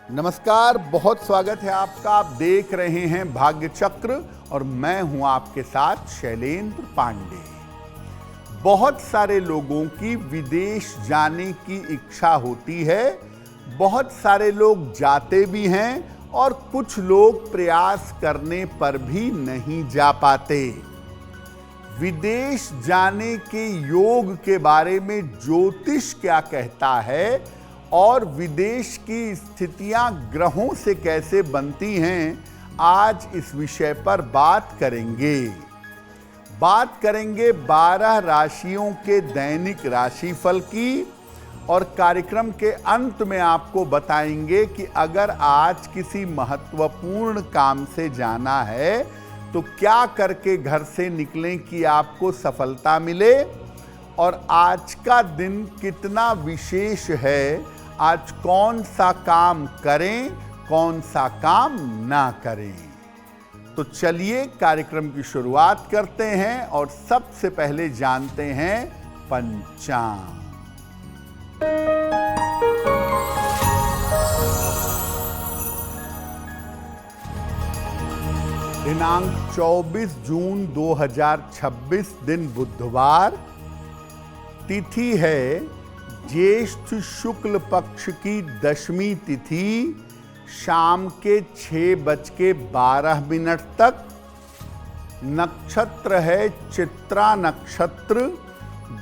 नमस्कार, बहुत स्वागत है आपका। आप देख रहे हैं भाग्य चक्र और मैं हूं आपके साथ शैलेंद्र पांडे। बहुत सारे लोगों की विदेश जाने की इच्छा होती है, बहुत सारे लोग जाते भी हैं और कुछ लोग प्रयास करने पर भी नहीं जा पाते। विदेश जाने के योग के बारे में ज्योतिष क्या कहता है और विदेश की स्थितियां ग्रहों से कैसे बनती हैं, आज इस विषय पर बात करेंगे। 12 राशियों के दैनिक राशिफल की और कार्यक्रम के अंत में आपको बताएंगे कि अगर आज किसी महत्वपूर्ण काम से जाना है तो क्या करके घर से निकलें कि आपको सफलता मिले, और आज का दिन कितना विशेष है, आज कौन सा काम करें, कौन सा काम ना करें। तो चलिए कार्यक्रम की शुरुआत करते हैं और सबसे पहले जानते हैं पंचांग। दिनांक 24 जून 2026, दिन बुधवार, तिथि है ज्येष्ठ शुक्ल पक्ष की दशमी तिथि, शाम के 6:12 तक। नक्षत्र है चित्रा नक्षत्र,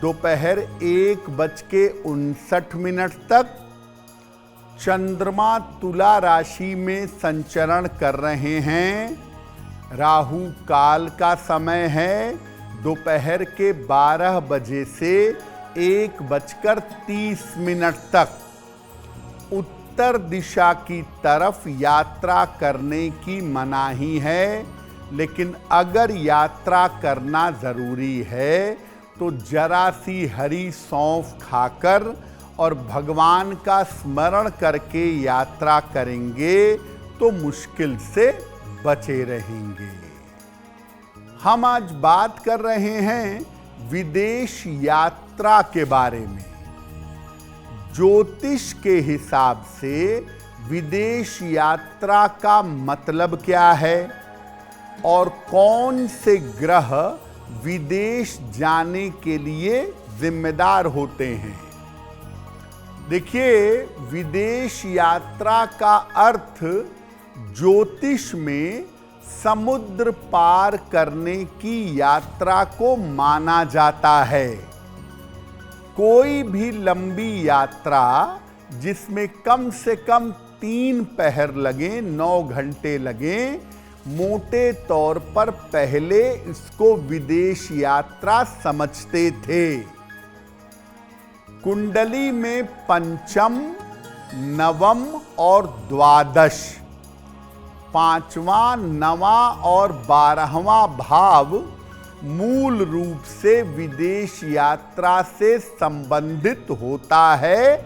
दोपहर 1:59 तक। चंद्रमा तुला राशि में संचरण कर रहे हैं। राहु काल का समय है दोपहर के 12 बजे से 1:30 तक। उत्तर दिशा की तरफ यात्रा करने की मनाही है, लेकिन अगर यात्रा करना जरूरी है तो जरा सी हरी सौंफ खाकर और भगवान का स्मरण करके यात्रा करेंगे तो मुश्किल से बचे रहेंगे। हम आज बात कर रहे हैं विदेश यात्रा के बारे में। ज्योतिष के हिसाब से विदेश यात्रा का मतलब क्या है और कौन से ग्रह विदेश जाने के लिए जिम्मेदार होते हैं। देखिए, विदेश यात्रा का अर्थ ज्योतिष में समुद्र पार करने की यात्रा को माना जाता है। कोई भी लंबी यात्रा जिसमें कम से कम 3 पहर लगे, 9 घंटे लगे, मोटे तौर पर पहले इसको विदेश यात्रा समझते थे। कुंडली में पंचम, नवम और द्वादश, 5वां, 9वां और 12वां भाव मूल रूप से विदेश यात्रा से संबंधित होता है।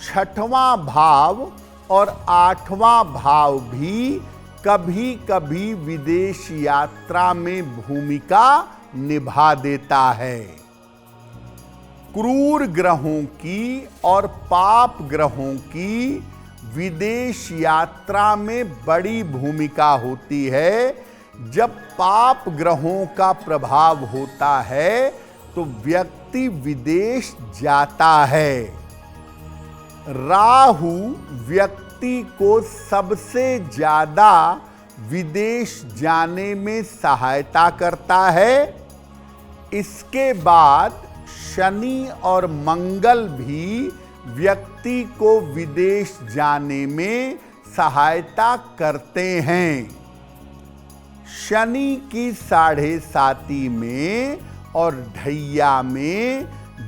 6वां भाव और 8वां भाव भी कभी कभी विदेश यात्रा में भूमिका निभा देता है। क्रूर ग्रहों की और पाप ग्रहों की विदेश यात्रा में बड़ी भूमिका होती है। जब पाप ग्रहों का प्रभाव होता है तो व्यक्ति विदेश जाता है। राहु व्यक्ति को सबसे ज्यादा विदेश जाने में सहायता करता है। इसके बाद शनि और मंगल भी व्यक्ति को विदेश जाने में सहायता करते हैं। शनि की 7.5 में और ढैया में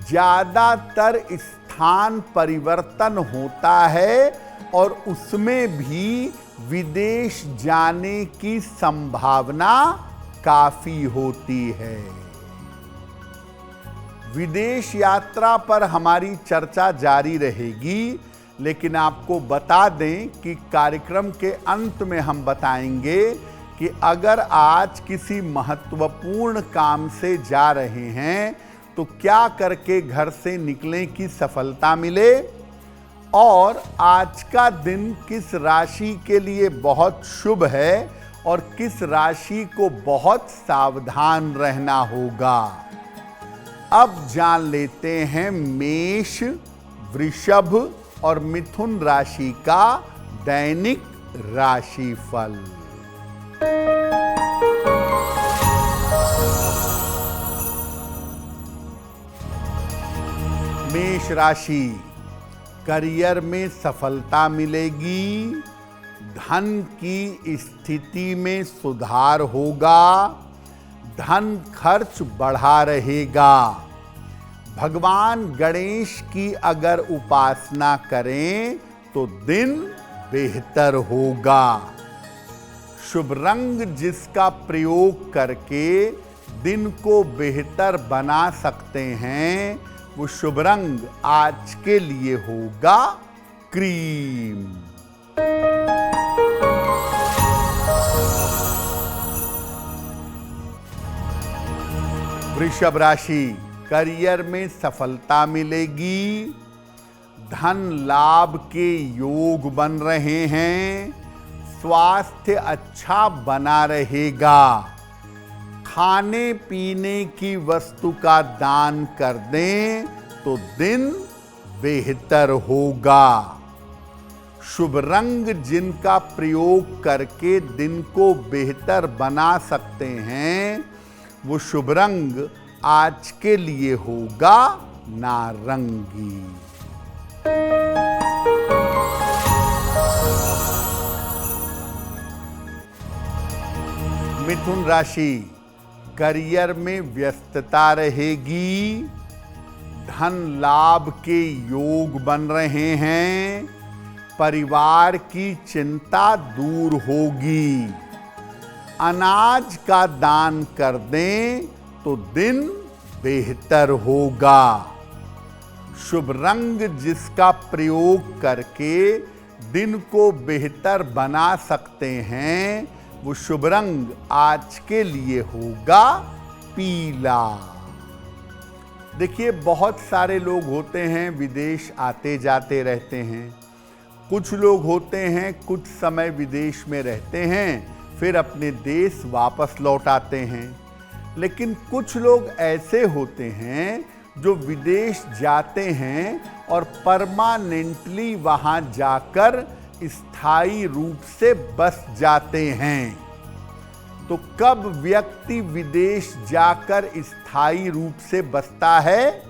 ज्यादातर स्थान परिवर्तन होता है और उसमें भी विदेश जाने की संभावना काफी होती है। विदेश यात्रा पर हमारी चर्चा जारी रहेगी, लेकिन आपको बता दें कि कार्यक्रम के अंत में हम बताएंगे कि अगर आज किसी महत्वपूर्ण काम से जा रहे हैं तो क्या करके घर से निकलें कि सफलता मिले, और आज का दिन किस राशि के लिए बहुत शुभ है और किस राशि को बहुत सावधान रहना होगा। अब जान लेते हैं मेष, वृषभ और मिथुन राशि का दैनिक राशिफल। मेष राशि, करियर में सफलता मिलेगी, धन की स्थिति में सुधार होगा, धन खर्च बढ़ा रहेगा। भगवान गणेश की अगर उपासना करें तो दिन बेहतर होगा। शुभ रंग जिसका प्रयोग करके दिन को बेहतर बना सकते हैं, वो शुभ रंग आज के लिए होगा क्रीम। वृषभ राशि, करियर में सफलता मिलेगी, धन लाभ के योग बन रहे हैं, स्वास्थ्य अच्छा बना रहेगा। खाने पीने की वस्तु का दान कर दें तो दिन बेहतर होगा। शुभ रंग जिनका प्रयोग करके दिन को बेहतर बना सकते हैं, वो शुभ रंग आज के लिए होगा नारंगी। मिथुन राशि, करियर में व्यस्तता रहेगी, धन लाभ के योग बन रहे हैं, परिवार की चिंता दूर होगी। अनाज का दान कर दें तो दिन बेहतर होगा। शुभ रंग जिसका प्रयोग करके दिन को बेहतर बना सकते हैं, वो शुभ रंग आज के लिए होगा पीला। देखिए, बहुत सारे लोग होते हैं विदेश आते जाते रहते हैं। कुछ लोग होते हैं कुछ समय विदेश में रहते हैं, फिर अपने देश वापस लौट आते हैं। लेकिन कुछ लोग ऐसे होते हैं जो विदेश जाते हैं और परमानेंटली वहां जाकर स्थायी रूप से बस जाते हैं। तो कब व्यक्ति विदेश जाकर स्थायी रूप से बसता है?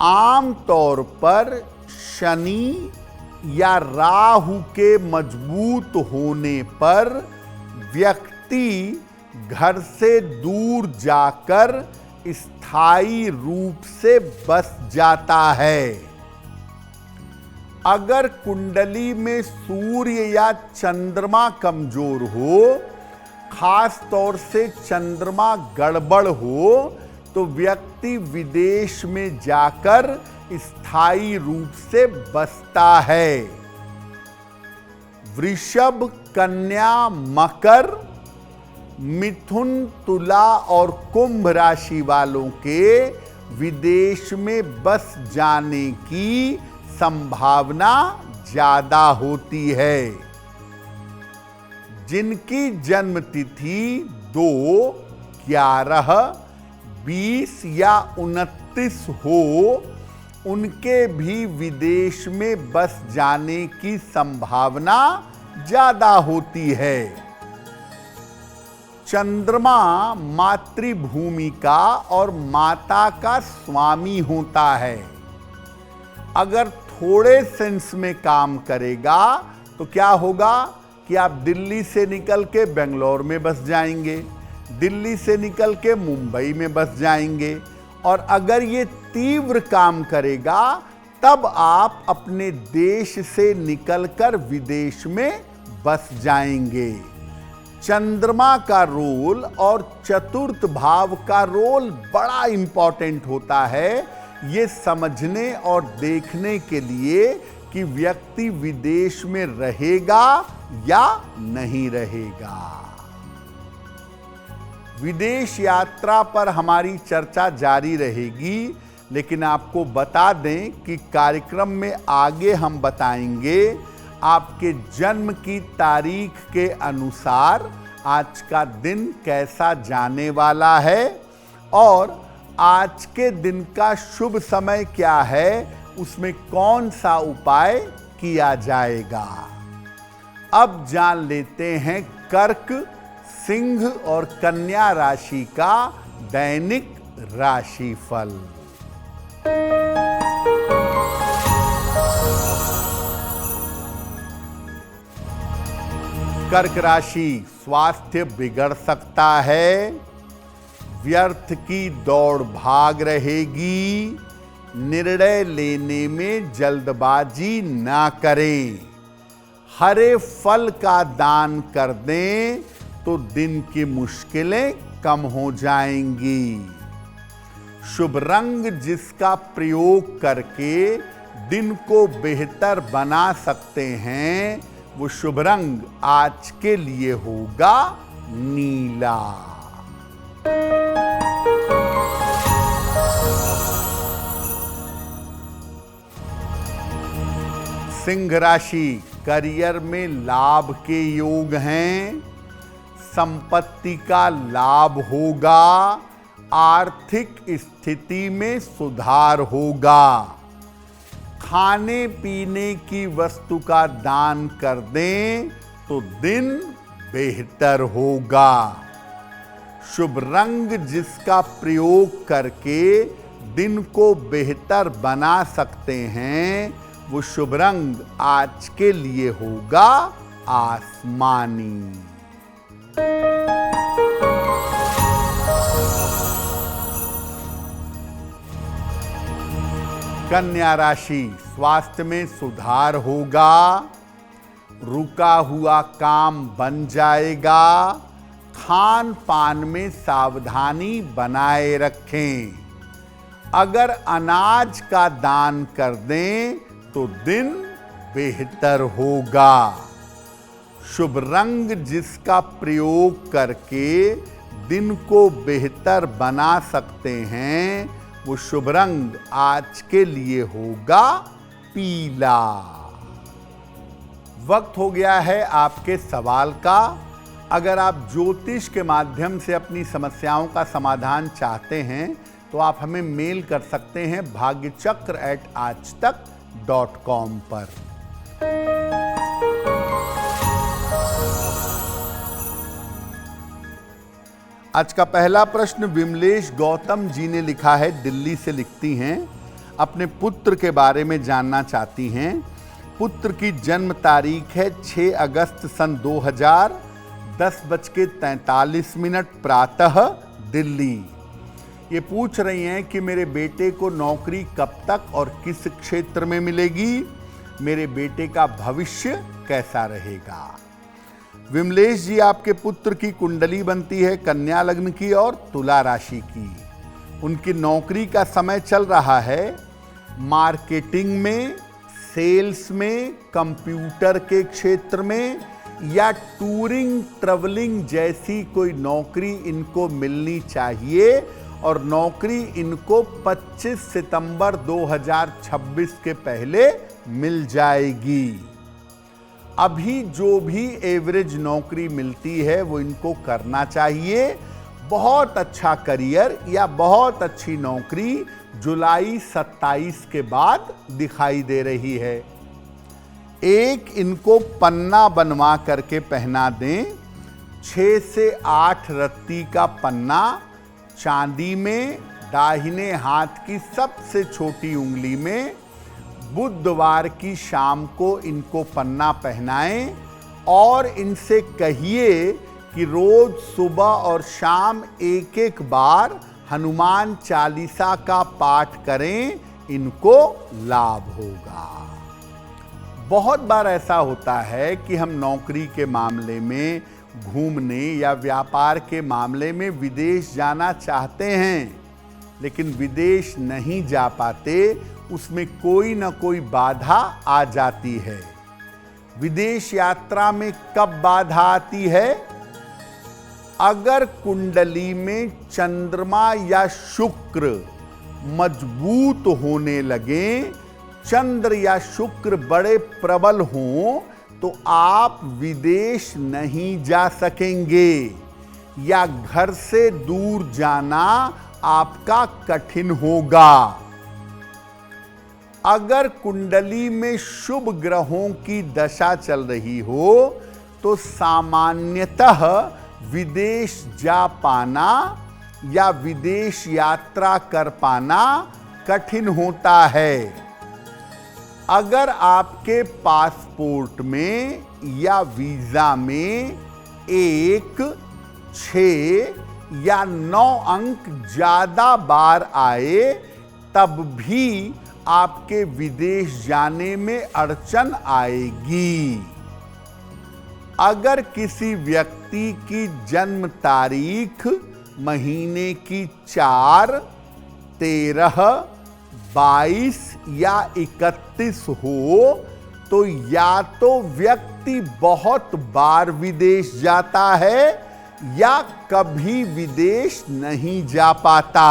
आम तौर पर शनि या राहु के मजबूत होने पर व्यक्ति घर से दूर जाकर स्थायी रूप से बस जाता है। अगर कुंडली में सूर्य या चंद्रमा कमजोर हो, खास तौर से चंद्रमा गड़बड़ हो, तो व्यक्ति विदेश में जाकर स्थायी रूप से बसता है। वृषभ, कन्या, मकर, मिथुन, तुला और कुंभ राशि वालों के विदेश में बस जाने की संभावना ज्यादा होती है। जिनकी जन्म तिथि 2, 11, 20 या 29 हो, उनके भी विदेश में बस जाने की संभावना ज्यादा होती है। चंद्रमा मातृभूमि का और माता का स्वामी होता है। अगर थोड़े सेंस में काम करेगा तो क्या होगा कि आप दिल्ली से निकल के बेंगलोर में बस जाएंगे, दिल्ली से निकल के मुंबई में बस जाएंगे, और अगर ये तीव्र काम करेगा तब आप अपने देश से निकलकर विदेश में बस जाएंगे। चंद्रमा का रोल और चतुर्थ भाव का रोल बड़ा इंपॉर्टेंट होता है, ये समझने और देखने के लिए कि व्यक्ति विदेश में रहेगा या नहीं रहेगा। विदेश यात्रा पर हमारी चर्चा जारी रहेगी। लेकिन आपको बता दें कि कार्यक्रम में आगे हम बताएंगे आपके जन्म की तारीख के अनुसार आज का दिन कैसा जाने वाला है और आज के दिन का शुभ समय क्या है, उसमें कौन सा उपाय किया जाएगा। अब जान लेते हैं कर्क, सिंह और कन्या राशि का दैनिक राशिफल। कर्क राशि, स्वास्थ्य बिगड़ सकता है, व्यर्थ की दौड़ भाग रहेगी, निर्णय लेने में जल्दबाजी ना करें, हरे फल का दान कर दें तो दिन की मुश्किलें कम हो जाएंगी। शुभ रंग जिसका प्रयोग करके दिन को बेहतर बना सकते हैं, वो शुभ रंग आज के लिए होगा नीला। सिंह राशि, करियर में लाभ के योग हैं, संपत्ति का लाभ होगा, आर्थिक स्थिति में सुधार होगा, खाने पीने की वस्तु का दान कर दें तो दिन बेहतर होगा। शुभ रंग जिसका प्रयोग करके दिन को बेहतर बना सकते हैं, वो शुभ रंग आज के लिए होगा आसमानी। कन्या राशि, स्वास्थ्य में सुधार होगा, रुका हुआ काम बन जाएगा, खान पान में सावधानी बनाए रखें, अगर अनाज का दान कर दें तो दिन बेहतर होगा। शुभ रंग जिसका प्रयोग करके दिन को बेहतर बना सकते हैं, वो शुभ रंग आज के लिए होगा पीला। वक्त हो गया है आपके सवाल का। अगर आप ज्योतिष के माध्यम से अपनी समस्याओं का समाधान चाहते हैं तो आप हमें मेल कर सकते हैं bhagyachakra@aajtak.com पर। आज का पहला प्रश्न विमलेश गौतम जी ने लिखा है, दिल्ली से लिखती हैं, अपने पुत्र के बारे में जानना चाहती हैं। पुत्र की जन्म तारीख है 6 अगस्त सन 2000, 10:43 प्रातः, दिल्ली। ये पूछ रही हैं कि मेरे बेटे को नौकरी कब तक और किस क्षेत्र में मिलेगी, मेरे बेटे का भविष्य कैसा रहेगा। विमलेश जी, आपके पुत्र की कुंडली बनती है कन्या लग्न की और तुला राशि की। उनकी नौकरी का समय चल रहा है मार्केटिंग में, सेल्स में, कंप्यूटर के क्षेत्र में या टूरिंग ट्रैवलिंग जैसी कोई नौकरी इनको मिलनी चाहिए और नौकरी इनको 25 सितंबर 2026 के पहले मिल जाएगी। अभी जो भी एवरेज नौकरी मिलती है वो इनको करना चाहिए। बहुत अच्छा करियर या बहुत अच्छी नौकरी जुलाई 27 के बाद दिखाई दे रही है। एक इनको पन्ना बनवा करके पहना दें, 6 से 8 रत्ती का पन्ना, चांदी में, दाहिने हाथ की सबसे छोटी उंगली में। बुधवार की शाम को इनको पन्ना पहनाएं और इनसे कहिए कि रोज सुबह और शाम एक एक बार हनुमान चालीसा का पाठ करें, इनको लाभ होगा। बहुत बार ऐसा होता है कि हम नौकरी के मामले में, घूमने या व्यापार के मामले में विदेश जाना चाहते हैं, लेकिन विदेश नहीं जा पाते, उसमें कोई ना कोई बाधा आ जाती है। विदेश यात्रा में कब बाधा आती है? अगर कुंडली में चंद्रमा या शुक्र मजबूत होने लगे, चंद्र या शुक्र बड़े प्रबल हों, तो आप विदेश नहीं जा सकेंगे या घर से दूर जाना आपका कठिन होगा। अगर कुंडली में शुभ ग्रहों की दशा चल रही हो तो सामान्यतः विदेश जा पाना या विदेश यात्रा कर पाना कठिन होता है। अगर आपके पासपोर्ट में या वीजा में 1, 6 या 9 अंक ज्यादा बार आए तब भी आपके विदेश जाने में अड़चन आएगी। अगर किसी व्यक्ति की जन्म तारीख महीने की 4, 13, 22 या 31 हो तो या तो व्यक्ति बहुत बार विदेश जाता है या कभी विदेश नहीं जा पाता।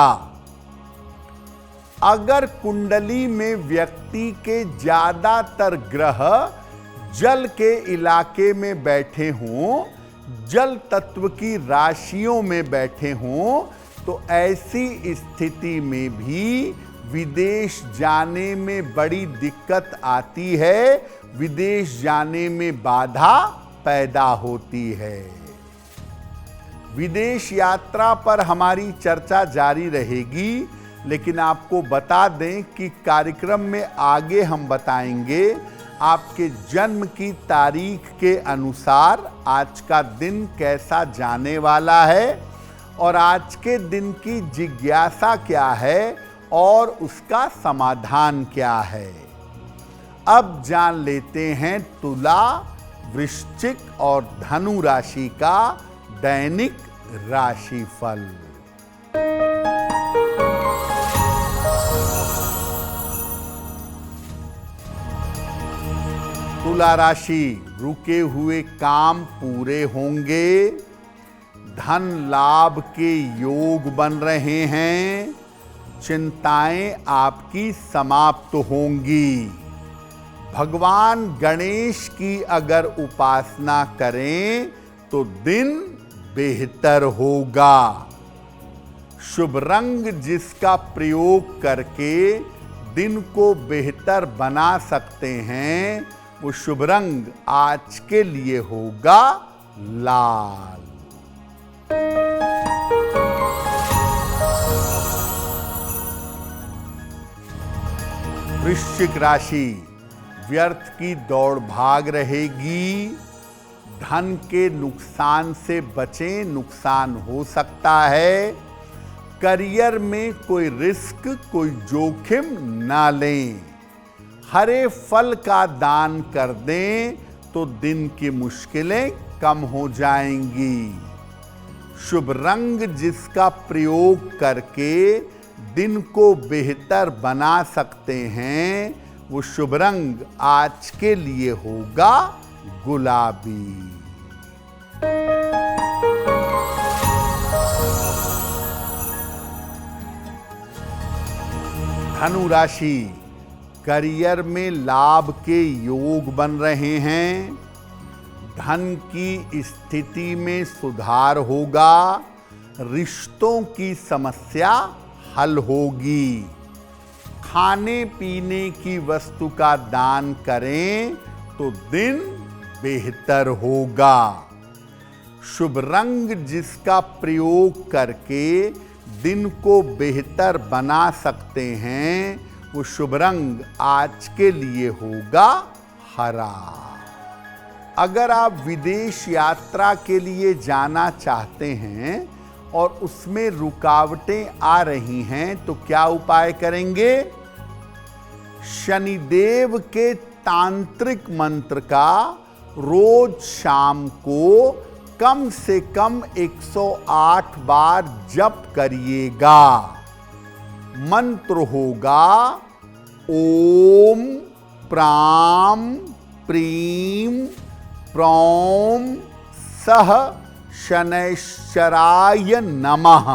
अगर कुंडली में व्यक्ति के ज्यादातर ग्रह जल के इलाके में बैठे हों, जल तत्व की राशियों में बैठे हों, तो ऐसी स्थिति में भी विदेश जाने में बड़ी दिक्कत आती है, विदेश जाने में बाधा पैदा होती है। विदेश यात्रा पर हमारी चर्चा जारी रहेगी, लेकिन आपको बता दें कि कार्यक्रम में आगे हम बताएंगे आपके जन्म की तारीख के अनुसार आज का दिन कैसा जाने वाला है और आज के दिन की जिज्ञासा क्या है और उसका समाधान क्या है। अब जान लेते हैं तुला, वृश्चिक और धनु राशि का दैनिक राशिफल। तुला राशि, रुके हुए काम पूरे होंगे, धन लाभ के योग बन रहे हैं, चिंताएं आपकी समाप्त होंगी। भगवान गणेश की अगर उपासना करें तो दिन बेहतर होगा। शुभ रंग जिसका प्रयोग करके दिन को बेहतर बना सकते हैं, वो शुभ रंग आज के लिए होगा लाल। वृश्चिक राशि, व्यर्थ की दौड़ भाग रहेगी, धन के नुकसान से बचें, नुकसान हो सकता है। करियर में कोई रिस्क, कोई जोखिम ना लें। हरे फल का दान कर दें तो दिन की मुश्किलें कम हो जाएंगी। शुभ रंग जिसका प्रयोग करके दिन को बेहतर बना सकते हैं, वो शुभ रंग आज के लिए होगा गुलाबी। धनु राशि, करियर में लाभ के योग बन रहे हैं, धन की स्थिति में सुधार होगा, रिश्तों की समस्या हल होगी। खाने पीने की वस्तु का दान करें तो दिन बेहतर होगा। शुभ रंग जिसका प्रयोग करके दिन को बेहतर बना सकते हैं, वो शुभ रंग आज के लिए होगा हरा। अगर आप विदेश यात्रा के लिए जाना चाहते हैं और उसमें रुकावटें आ रही हैं तो क्या उपाय करेंगे? शनिदेव के तांत्रिक मंत्र का रोज शाम को कम से कम 108 बार जप करिएगा। मंत्र होगा ओम प्राम प्रीम प्रौम सह शनैश्चराय नमः।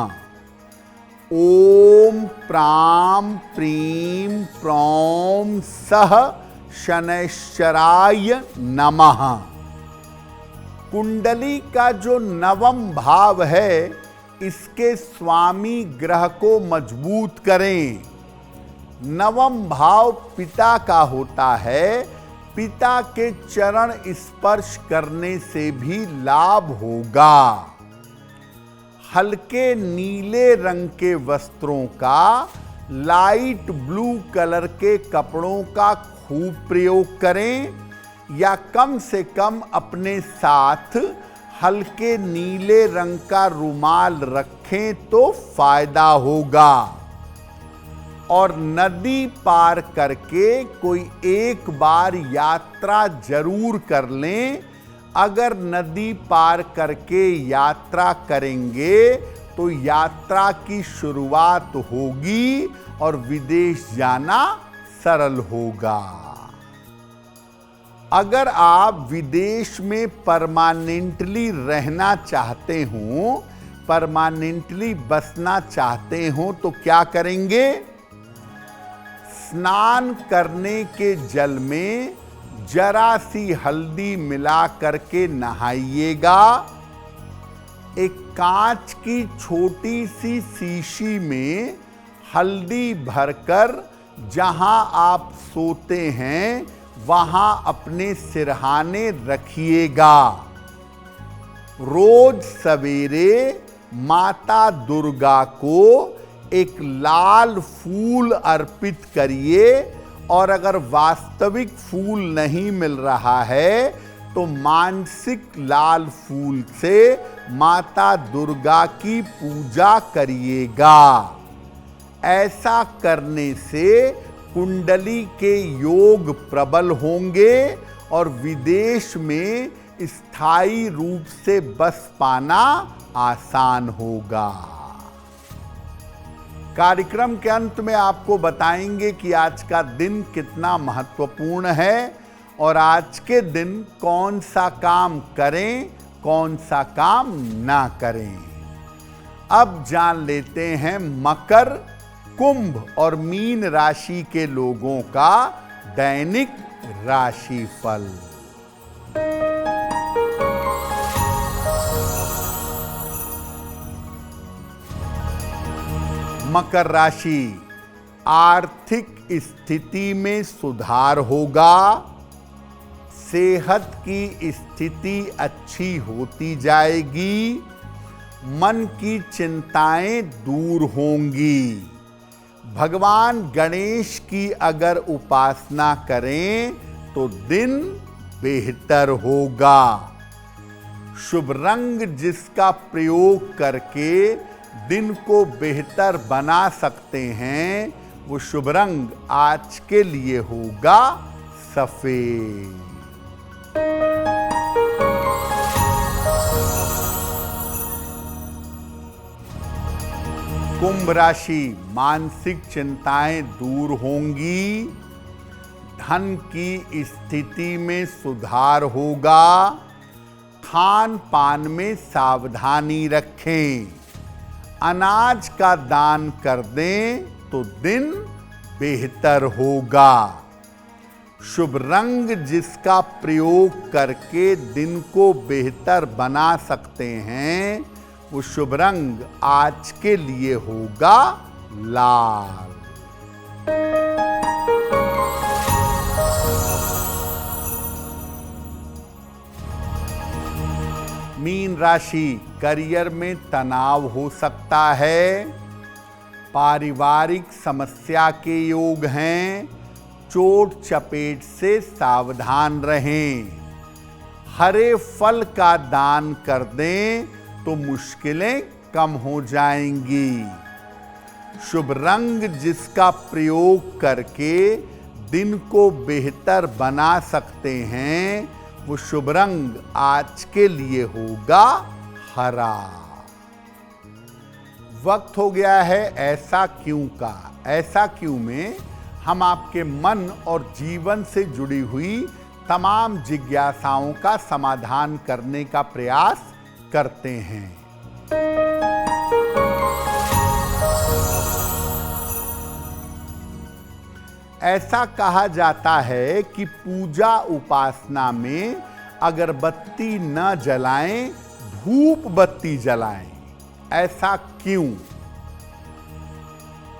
ओम प्राम प्रीम प्रौम सह शनैश्चराय नमः। कुंडली का जो नवम भाव है, इसके स्वामी ग्रह को मजबूत करें। नवम भाव पिता का होता है। पिता के चरण स्पर्श करने से भी लाभ होगा। हल्के नीले रंग के वस्त्रों का, लाइट ब्लू कलर के कपड़ों का खूब प्रयोग करें, या कम से कम अपने साथ हल्के नीले रंग का रुमाल रखें तो फायदा होगा। और नदी पार करके कोई एक बार यात्रा जरूर कर लें। अगर नदी पार करके यात्रा करेंगे तो यात्रा की शुरुआत होगी और विदेश जाना सरल होगा। अगर आप विदेश में परमानेंटली रहना चाहते हो, परमानेंटली बसना चाहते हो, तो क्या करेंगे? स्नान करने के जल में जरा सी हल्दी मिला करके नहाइएगा। एक कांच की छोटी सी शीशी में हल्दी भरकर जहां आप सोते हैं वहां अपने सिरहाने रखिएगा। रोज सवेरे माता दुर्गा को एक लाल फूल अर्पित करिए, और अगर वास्तविक फूल नहीं मिल रहा है तो मानसिक लाल फूल से माता दुर्गा की पूजा करिएगा। ऐसा करने से कुंडली के योग प्रबल होंगे और विदेश में स्थायी रूप से बस पाना आसान होगा। कार्यक्रम के अंत में आपको बताएंगे कि आज का दिन कितना महत्वपूर्ण है और आज के दिन कौन सा काम करें, कौन सा काम ना करें। अब जान लेते हैं मकर, कुंभ और मीन राशि के लोगों का दैनिक राशिफल। मकर राशि, आर्थिक स्थिति में सुधार होगा। सेहत की स्थिति अच्छी होती जाएगी। मन की चिंताएं दूर होंगी। भगवान गणेश की अगर उपासना करें तो दिन बेहतर होगा। शुभ रंग जिसका प्रयोग करके दिन को बेहतर बना सकते हैं, वो शुभ रंग आज के लिए होगा सफेद। कुंभ राशि, मानसिक चिंताएं दूर होंगी। धन की स्थिति में सुधार होगा। खान पान में सावधानी रखें। अनाज का दान कर दें तो दिन बेहतर होगा। शुभ रंग जिसका प्रयोग करके दिन को बेहतर बना सकते हैं, वो शुभ रंग आज के लिए होगा लाल। मीन राशि, करियर में तनाव हो सकता है। पारिवारिक समस्या के योग हैं। चोट चपेट से सावधान रहें। हरे फल का दान कर दें तो मुश्किलें कम हो जाएंगी। शुभ रंग जिसका प्रयोग करके दिन को बेहतर बना सकते हैं, वो शुभ रंग आज के लिए होगा हरा। वक्त हो गया है ऐसा क्यों का। ऐसा क्यों में हम आपके मन और जीवन से जुड़ी हुई तमाम जिज्ञासाओं का समाधान करने का प्रयास करते हैं। ऐसा कहा जाता है कि पूजा उपासना में अगरबत्ती न जलाएं, धूप बत्ती जलाएं। ऐसा क्यों?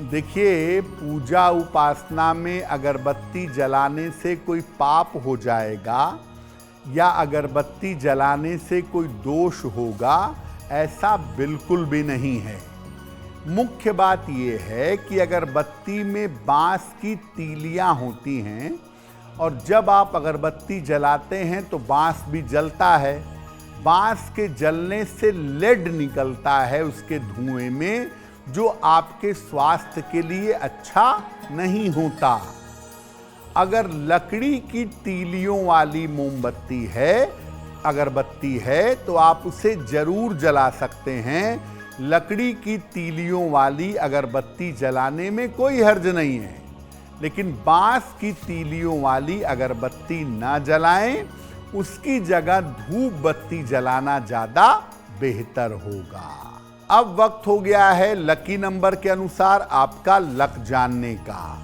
देखिए, पूजा उपासना में अगरबत्ती जलाने से कोई पाप हो जाएगा या अगरबत्ती जलाने से कोई दोष होगा, ऐसा बिल्कुल भी नहीं है। मुख्य बात यह है कि अगरबत्ती में बांस की तीलियां होती हैं और जब आप अगरबत्ती जलाते हैं तो बांस भी जलता है। बांस के जलने से लेड निकलता है उसके धुएं में, जो आपके स्वास्थ्य के लिए अच्छा नहीं होता। अगर लकड़ी की तीलियों वाली मोमबत्ती है, अगरबत्ती है, तो आप उसे जरूर जला सकते हैं। लकड़ी की तीलियों वाली अगरबत्ती जलाने में कोई हर्ज नहीं है, लेकिन बांस की तीलियों वाली अगरबत्ती ना जलाएं, उसकी जगह धूप बत्ती जलाना ज्यादा बेहतर होगा। अब वक्त हो गया है लकी नंबर के अनुसार आपका लक जानने का।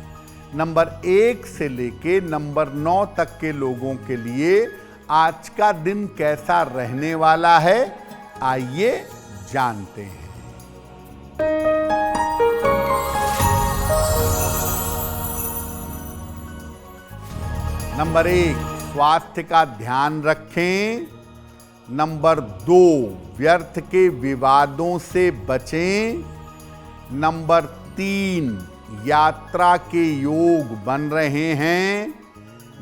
नंबर 1 से लेके नंबर 9 तक के लोगों के लिए आज का दिन कैसा रहने वाला है, आइए जानते हैं। नंबर 1, स्वास्थ्य का ध्यान रखें। नंबर 2, व्यर्थ के विवादों से बचें। नंबर 3, यात्रा के योग बन रहे हैं।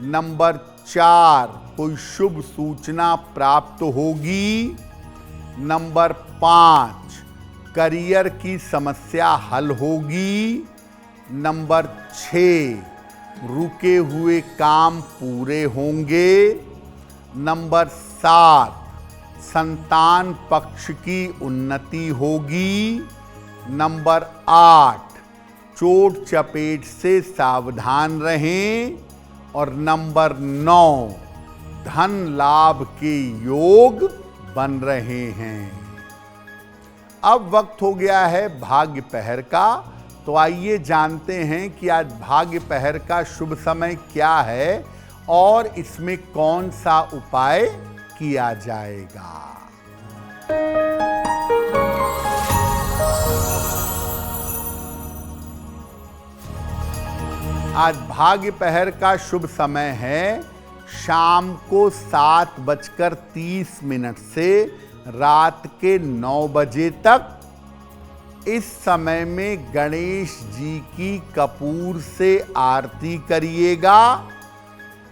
नंबर 4, कोई शुभ सूचना प्राप्त होगी। नंबर 5, करियर की समस्या हल होगी। नंबर 6, रुके हुए काम पूरे होंगे। नंबर 7, संतान पक्ष की उन्नति होगी। नंबर 8, चोट चपेट से सावधान रहें। और नंबर 9, धन लाभ के योग बन रहे हैं। अब वक्त हो गया है भाग्य पहर का, तो आइए जानते हैं कि आज भाग्य पहर का शुभ समय क्या है और इसमें कौन सा उपाय किया जाएगा। आज भाग्य पहर का शुभ समय है शाम को 7:30 से रात के 9 बजे तक। इस समय में गणेश जी की कपूर से आरती करिएगा।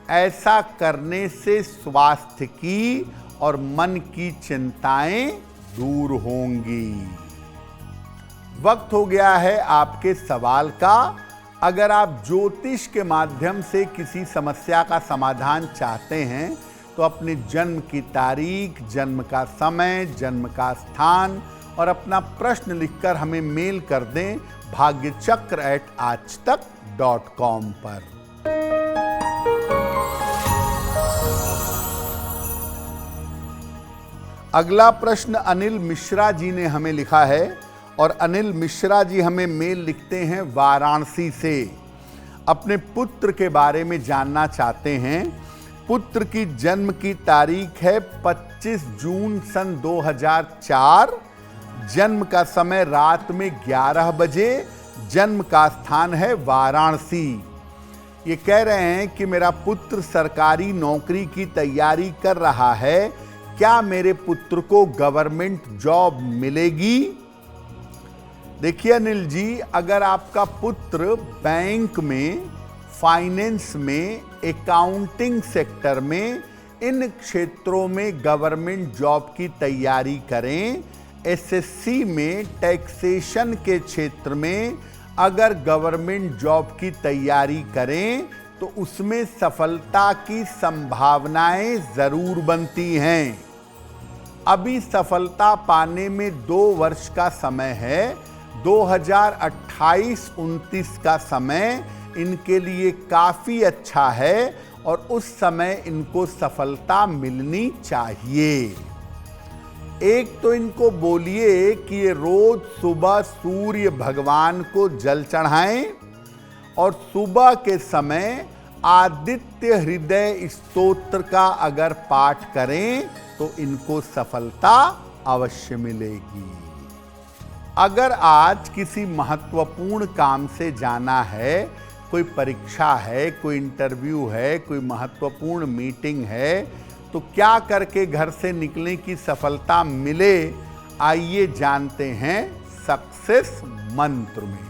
ऐसा करने से स्वास्थ्य की और मन की चिंताएं दूर होंगी। वक्त हो गया है आपके सवाल का। अगर आप ज्योतिष के माध्यम से किसी समस्या का समाधान चाहते हैं तो अपने जन्म की तारीख, जन्म का समय, जन्म का स्थान और अपना प्रश्न लिखकर हमें मेल कर दें bhagyachakra@aajtak.com पर। अगला प्रश्न अनिल मिश्रा जी ने हमें लिखा है और अनिल मिश्रा जी हमें मेल लिखते हैं वाराणसी से। अपने पुत्र के बारे में जानना चाहते हैं। पुत्र की जन्म की तारीख है 25 जून सन 2004। जन्म का समय रात में 11 बजे। जन्म का स्थान है वाराणसी। ये कह रहे हैं कि मेरा पुत्र सरकारी नौकरी की तैयारी कर रहा है, क्या मेरे पुत्र को गवर्नमेंट जॉब मिलेगी? देखिए अनिल जी, अगर आपका पुत्र बैंक में, फाइनेंस में, अकाउंटिंग सेक्टर में, इन क्षेत्रों में गवर्नमेंट जॉब की तैयारी करें, एसएससी में टैक्सेशन के क्षेत्र में अगर गवर्नमेंट जॉब की तैयारी करें तो उसमें सफलता की संभावनाएं जरूर बनती हैं। अभी सफलता पाने में 2 वर्ष का समय है। 2028-29 का समय इनके लिए काफी अच्छा है और उस समय इनको सफलता मिलनी चाहिए। एक तो इनको बोलिए कि ये रोज सुबह सूर्य भगवान को जल चढ़ाएं और सुबह के समय आदित्य हृदय स्तोत्र का अगर पाठ करें तो इनको सफलता अवश्य मिलेगी। अगर आज किसी महत्वपूर्ण काम से जाना है, कोई परीक्षा है, कोई इंटरव्यू है, कोई महत्वपूर्ण मीटिंग है, तो क्या करके घर से निकलने की सफलता मिले, आइए जानते हैं सक्सेस मंत्र में।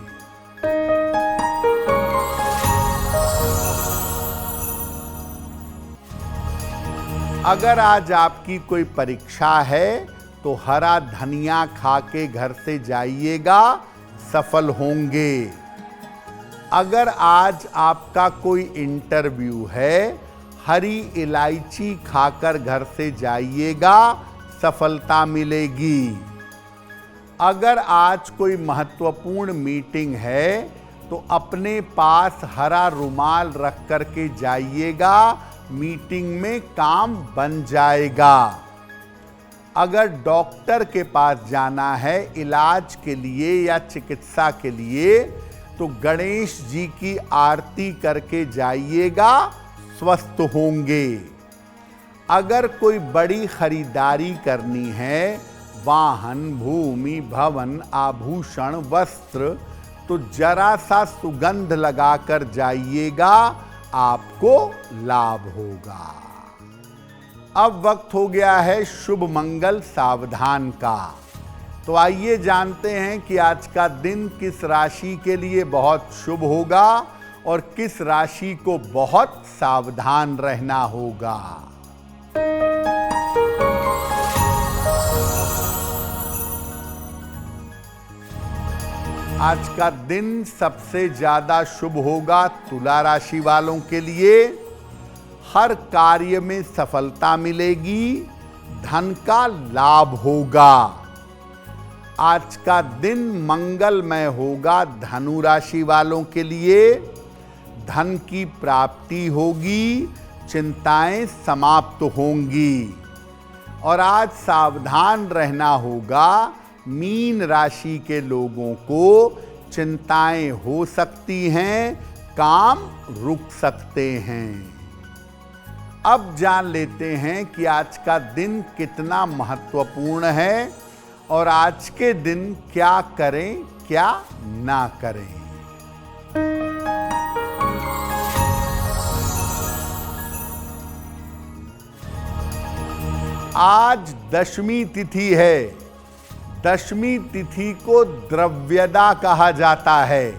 अगर आज आपकी कोई परीक्षा है तो हरा धनिया खा के घर से जाइएगा, सफल होंगे। अगर आज आपका कोई इंटरव्यू है, हरी इलायची खाकर घर से जाइएगा, सफलता मिलेगी। अगर आज कोई महत्वपूर्ण मीटिंग है तो अपने पास हरा रुमाल रख कर के जाइएगा, मीटिंग में काम बन जाएगा। अगर डॉक्टर के पास जाना है इलाज के लिए या चिकित्सा के लिए, तो गणेश जी की आरती करके जाइएगा, स्वस्थ होंगे। अगर कोई बड़ी खरीदारी करनी है, वाहन, भूमि, भवन, आभूषण, वस्त्र, तो जरा सा सुगंध लगाकर जाइएगा, आपको लाभ होगा। अब वक्त हो गया है शुभ मंगल सावधान का। तो आइए जानते हैं कि आज का दिन किस राशि के लिए बहुत शुभ होगा और किस राशि को बहुत सावधान रहना होगा। आज का दिन सबसे ज्यादा शुभ होगा तुला राशि वालों के लिए। हर कार्य में सफलता मिलेगी, धन का लाभ होगा। आज का दिन मंगलमय होगा धनु राशि वालों के लिए। धन की प्राप्ति होगी, चिंताएं समाप्त होंगी। और आज सावधान रहना होगा, मीन राशि के लोगों को चिंताएं हो सकती हैं, काम रुक सकते हैं। अब जान लेते हैं कि आज का दिन कितना महत्वपूर्ण है और आज के दिन क्या करें, क्या ना करें। आज दशमी तिथि है। दशमी तिथि को द्रव्यदा कहा जाता है।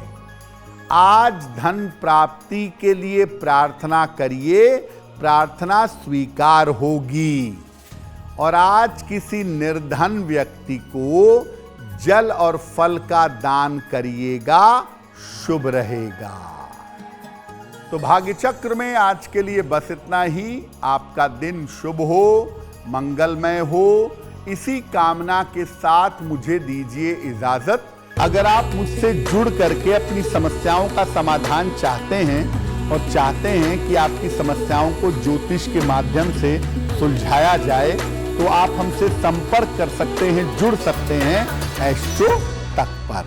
आज धन प्राप्ति के लिए प्रार्थना करिए, प्रार्थना स्वीकार होगी। और आज किसी निर्धन व्यक्ति को जल और फल का दान करिएगा, शुभ रहेगा। तो भाग्य चक्र में आज के लिए बस इतना ही। आपका दिन शुभ हो, मंगलमय हो, इसी कामना के साथ मुझे दीजिए इजाजत। अगर आप मुझसे जुड़ करके अपनी समस्याओं का समाधान चाहते हैं और चाहते हैं कि आपकी समस्याओं को ज्योतिष के माध्यम से सुलझाया जाए, तो आप हमसे संपर्क कर सकते हैं, जुड़ सकते हैं एस्ट्रो तक पर।